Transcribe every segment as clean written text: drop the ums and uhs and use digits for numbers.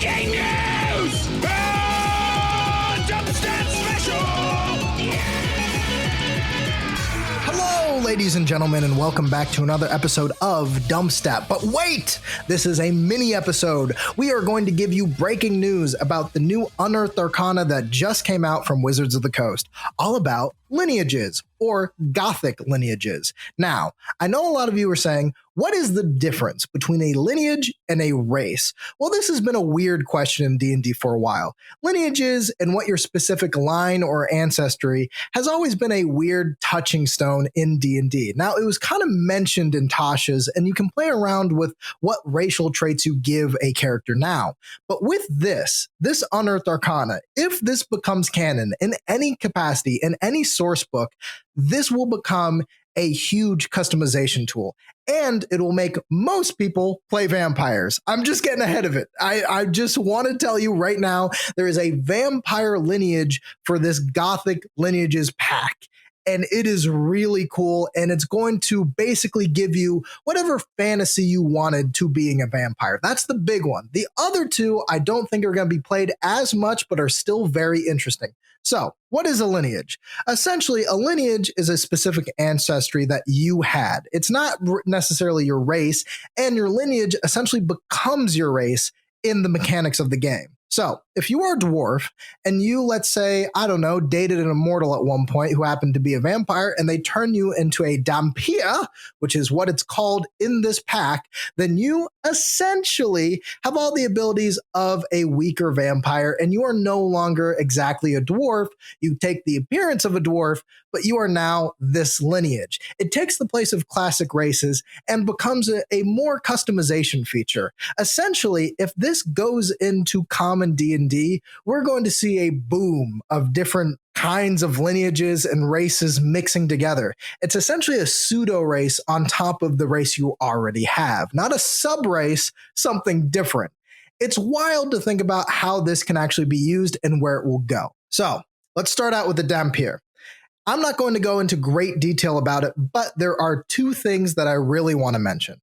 Breaking news! DumpStat SPECIAL! Hello, ladies and gentlemen, and welcome back to another episode of DumpStat. But wait, this is a mini episode. We are going to give you breaking news about the new Unearthed Arcana that just came out from Wizards of the Coast, all about lineages, or Gothic lineages. Now, I know a lot of you are saying, what is the difference between a lineage and a race? Well, this has been a weird question in D&D for a while. Lineages and what your specific line or ancestry has always been a weird touching stone in D&D. Now, it was kind of mentioned in Tasha's, and you can play around with what racial traits you give a character now. But with this Unearthed Arcana, if this becomes canon in any capacity, in any source book, this will become a huge customization tool, and it will make most people play vampires. I'm just getting ahead of it. I just want to tell you right now, there is a vampire lineage for this Gothic Lineages pack. And it is really cool, and it's going to basically give you whatever fantasy you wanted to being a vampire. That's the big one. The other two, I don't think are going to be played as much, but are still very interesting. So, what is a lineage? Essentially, a lineage is a specific ancestry that you had. It's not necessarily your race, and your lineage essentially becomes your race in the mechanics of the game. So, if you are a dwarf and you, let's say, I don't know, dated an immortal at one point who happened to be a vampire, and they turn you into a dhampir, which is what it's called in this pack, then you essentially have all the abilities of a weaker vampire, and you are no longer exactly a dwarf. You take the appearance of a dwarf, but you are now this lineage. It takes the place of classic races and becomes a more customization feature. Essentially, if this goes into common D&D, we're going to see a boom of different kinds of lineages and races mixing together. It's essentially a pseudo race on top of the race you already have, not a sub race, something different. It's wild to think about how this can actually be used and where it will go. So let's start out with the dhampir. I'm not going to go into great detail about it, but there are two things that I really want to mention.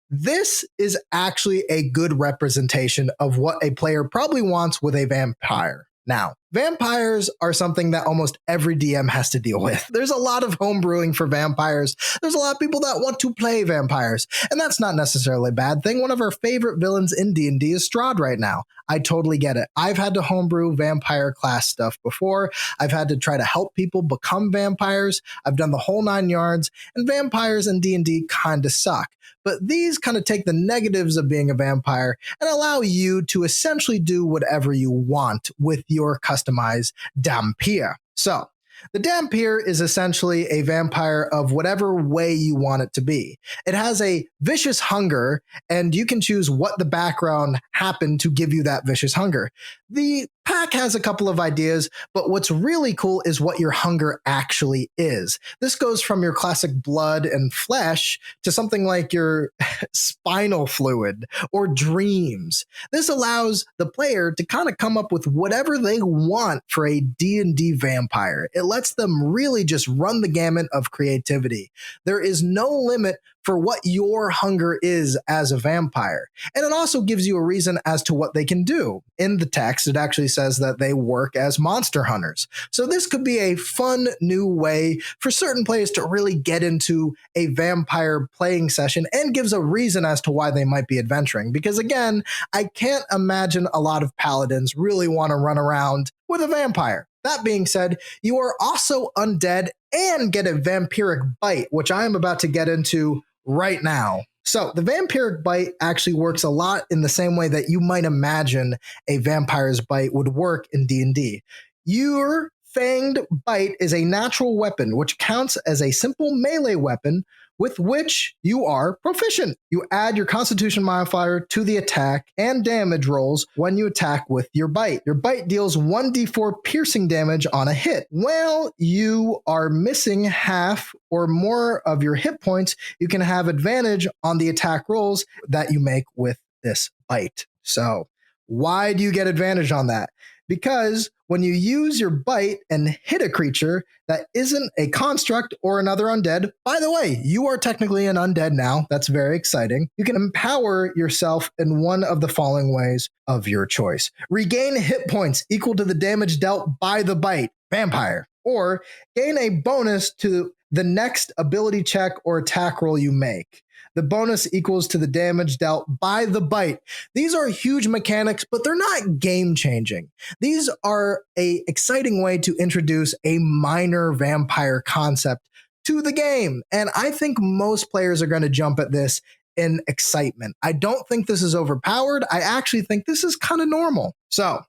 This is actually a good representation of what a player probably wants with a vampire. Now, vampires are something that almost every DM has to deal with. There's a lot of homebrewing for vampires. There's a lot of people that want to play vampires, and that's not necessarily a bad thing. One of our favorite villains in D&D is Strahd right now. I totally get it. I've had to homebrew vampire class stuff before. I've had to try to help people become vampires. I've done the whole 9 yards, and vampires in D&D kind of suck. But these kind of take the negatives of being a vampire and allow you to essentially do whatever you want with your customized dhampir. So, the dhampir is essentially a vampire of whatever way you want it to be. It has a vicious hunger, and you can choose what the background happened to give you that vicious hunger. The pack has a couple of ideas, but what's really cool is what your hunger actually is. This goes from your classic blood and flesh to something like your spinal fluid or dreams. This allows the player to kind of come up with whatever they want for a D&D vampire. It lets them really just run the gamut of creativity. There is no limit for what your hunger is as a vampire. And it also gives you a reason as to what they can do. In the text, it actually says that they work as monster hunters. So this could be a fun new way for certain players to really get into a vampire playing session, and gives a reason as to why they might be adventuring. Because again, I can't imagine a lot of paladins really want to run around with a vampire. That being said, you are also undead and get a vampiric bite, which I am about to get into right now. So the vampiric bite actually works a lot in the same way that you might imagine a vampire's bite would work in D&D. Your fanged bite is a natural weapon, which counts as a simple melee weapon with which you are proficient. You add your constitution modifier to the attack and damage rolls when you attack with your bite. Your bite deals 1d4 piercing damage on a hit. While you are missing half or more of your hit points, you can have advantage on the attack rolls that you make with this bite. So why do you get advantage on that? Because When you use your bite and hit a creature that isn't a construct or another undead, by the way, you are technically an undead now. That's very exciting. You can empower yourself in one of the following ways of your choice. Regain hit points equal to the damage dealt by the bite, vampire, or gain a bonus to the next ability check or attack roll you make. The bonus equals to the damage dealt by the bite. These are huge mechanics, but they're not game changing. These are an exciting way to introduce a minor vampire concept to the game. And I think most players are going to jump at this in excitement. I don't think this is overpowered. I actually think this is kind of normal. So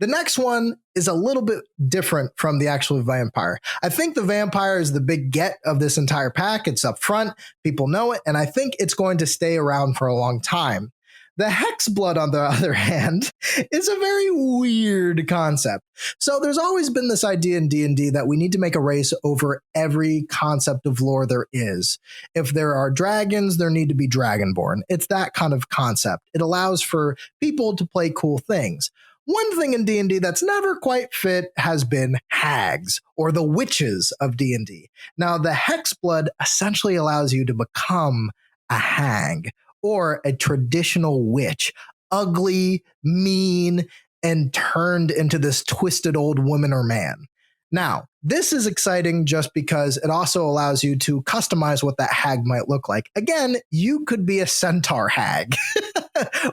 the next one is a little bit different from the actual vampire. I think the vampire is the big get of this entire pack. It's up front, people know it, and I think it's going to stay around for a long time. The Hexblood, on the other hand, is a very weird concept. So there's always been this idea in D&D that we need to make a race over every concept of lore there is. If there are dragons, there need to be dragonborn. It's that kind of concept. It allows for people to play cool things. One thing in D&D that's never quite fit has been hags, or the witches of D&D. Now, the Hexblood essentially allows you to become a hag, or a traditional witch, ugly, mean, and turned into this twisted old woman or man. Now, this is exciting just because it also allows you to customize what that hag might look like. Again, you could be a centaur hag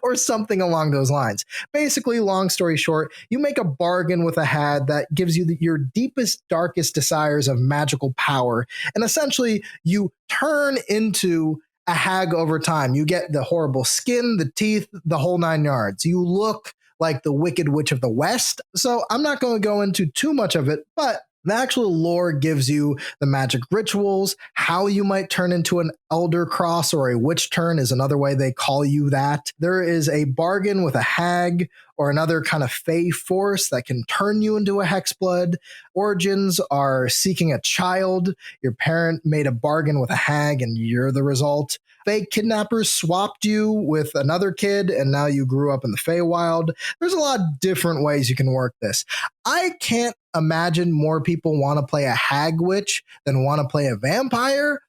or something along those lines. Basically, long story short, you make a bargain with a hag that gives you your deepest, darkest desires of magical power. And essentially, you turn into a hag over time. You get the horrible skin, the teeth, the whole 9 yards. You look like the Wicked Witch of the West. So I'm not going to go into too much of it, but the actual lore gives you the magic rituals, how you might turn into an elder cross or a witch turn is another way they call you that. There is a bargain with a hag or another kind of fey force that can turn you into a hexblood. Origins are seeking a child. Your parent made a bargain with a hag and you're the result. Fey kidnappers swapped you with another kid and now you grew up in the Feywild. There's a lot of different ways you can work this. I can't imagine more people want to play a hag witch than want to play a vampire,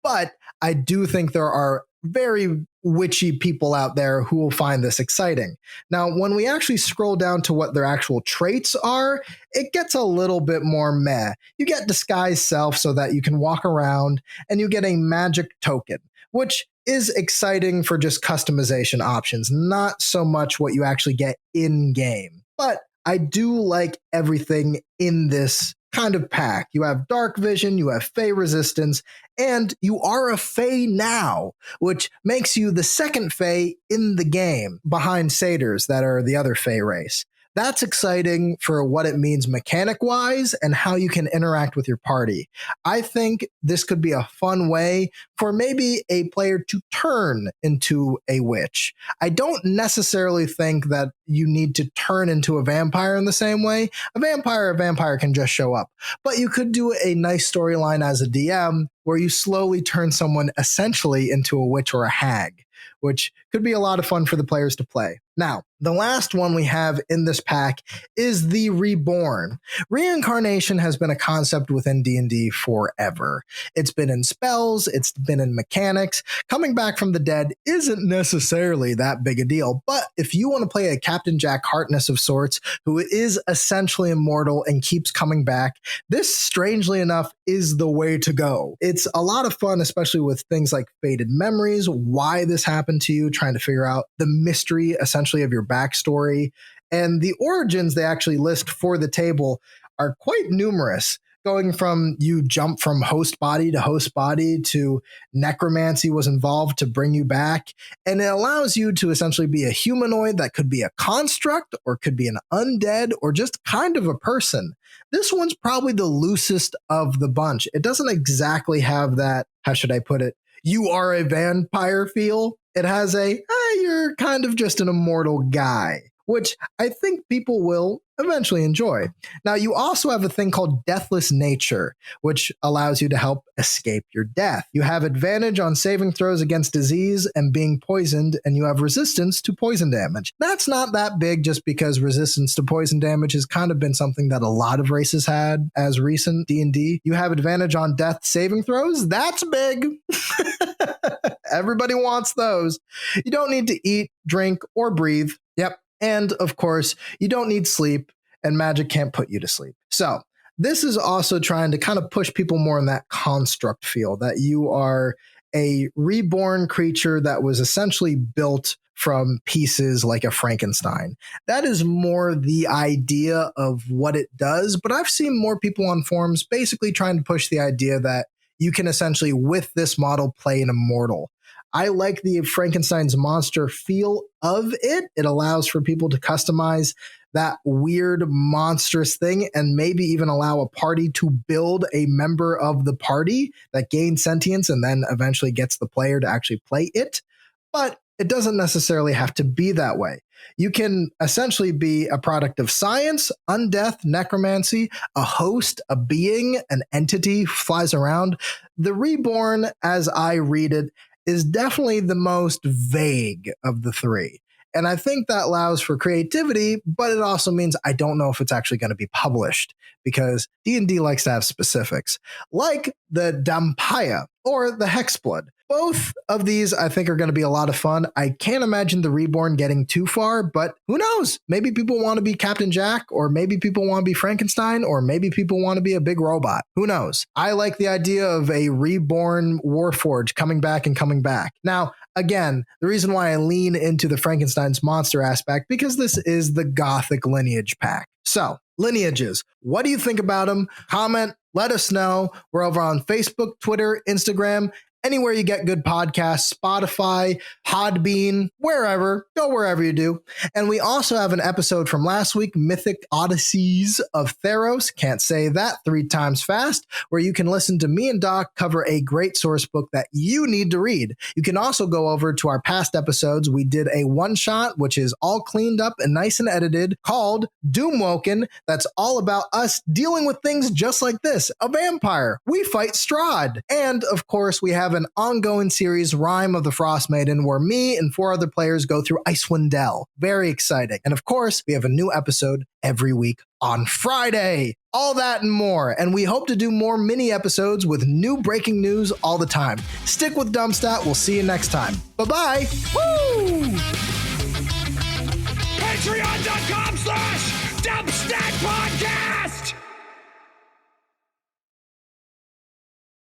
but I do think there are very witchy people out there who will find this exciting. Now, when we actually scroll down to what their actual traits are, it gets a little bit more meh. You get disguise self so that you can walk around, and you get a magic token, which is exciting for just customization options, not so much what you actually get in game. But I do like everything in this kind of pack. You have dark vision, you have fey resistance, and you are a fey now, which makes you the second fey in the game behind satyrs that are the other fey race. That's exciting for what it means mechanic-wise and how you can interact with your party. I think this could be a fun way for maybe a player to turn into a witch. I don't necessarily think that you need to turn into a vampire in the same way. A vampire can just show up. But you could do a nice storyline as a DM where you slowly turn someone essentially into a witch or a hag, which could be a lot of fun for the players to play. Now, the last one we have in this pack is the Reborn. Reincarnation has been a concept within D&D forever. It's been in spells, it's been in mechanics. Coming back from the dead isn't necessarily that big a deal, but if you want to play a Captain Jack Harkness of sorts, who is essentially immortal and keeps coming back, this, strangely enough, is the way to go. It's a lot of fun, especially with things like faded memories, why this happened to you, trying to figure out the mystery, essentially, of your backstory. And the origins they actually list for the table are quite numerous, going from you jump from host body to host body to necromancy was involved to bring you back. And it allows you to essentially be a humanoid that could be a construct or could be an undead or just kind of a person. This one's probably the loosest of the bunch. It doesn't exactly have that, how should I put it, you are a vampire feel. It has a, you're kind of just an immortal guy, which I think people will eventually enjoy. Now, you also have a thing called Deathless Nature, which allows you to help escape your death. You have advantage on saving throws against disease and being poisoned, and you have resistance to poison damage. That's not that big just because resistance to poison damage has kind of been something that a lot of races had as recent D&D. You have advantage on death saving throws. That's big. Everybody wants those. You don't need to eat, drink, or breathe. Yep. And of course, you don't need sleep, and magic can't put you to sleep. So this is also trying to kind of push people more in that construct feel, that you are a reborn creature that was essentially built from pieces like a Frankenstein. That is more the idea of what it does, but I've seen more people on forums basically trying to push the idea that you can essentially, with this model, play an immortal. I like the Frankenstein's monster feel of it. It allows for people to customize that weird monstrous thing and maybe even allow a party to build a member of the party that gains sentience and then eventually gets the player to actually play it. But it doesn't necessarily have to be that way. You can essentially be a product of science, undeath, necromancy, a host, a being, an entity flies around. The reborn, as I read it, is definitely the most vague of the three. And I think that allows for creativity, but it also means I don't know if it's actually going to be published because D&D likes to have specifics, like the Dampaya or the Hexblood. Both of these, I think, are going to be a lot of fun. I can't imagine the Reborn getting too far, but who knows? Maybe people want to be Captain Jack, or maybe people want to be Frankenstein, or maybe people want to be a big robot. Who knows? I like the idea of a Reborn Warforged coming back and coming back. Now, again, the reason why I lean into the Frankenstein's monster aspect, because this is the Gothic Lineage pack. So, lineages, what do you think about them? Comment, let us know. We're over on Facebook, Twitter, Instagram, anywhere you get good podcasts, Spotify, Podbean, wherever. Go wherever you do. And we also have an episode from last week, Mythic Odysseys of Theros, can't say that 3 times fast, where you can listen to me and Doc cover a great source book that you need to read. You can also go over to our past episodes. We did a one-shot, which is all cleaned up and nice and edited, called Doomwoken. That's all about us dealing with things just like this. A vampire. We fight Strahd. And, of course, we have an ongoing series, Rime of the Frost Maiden, where me and 4 other players go through Icewind Dale. Very exciting. And of course, we have a new episode every week on Friday. All that and more. And we hope to do more mini episodes with new breaking news all the time. Stick with DumpStat. We'll see you next time. Bye-bye. Woo! Patreon.com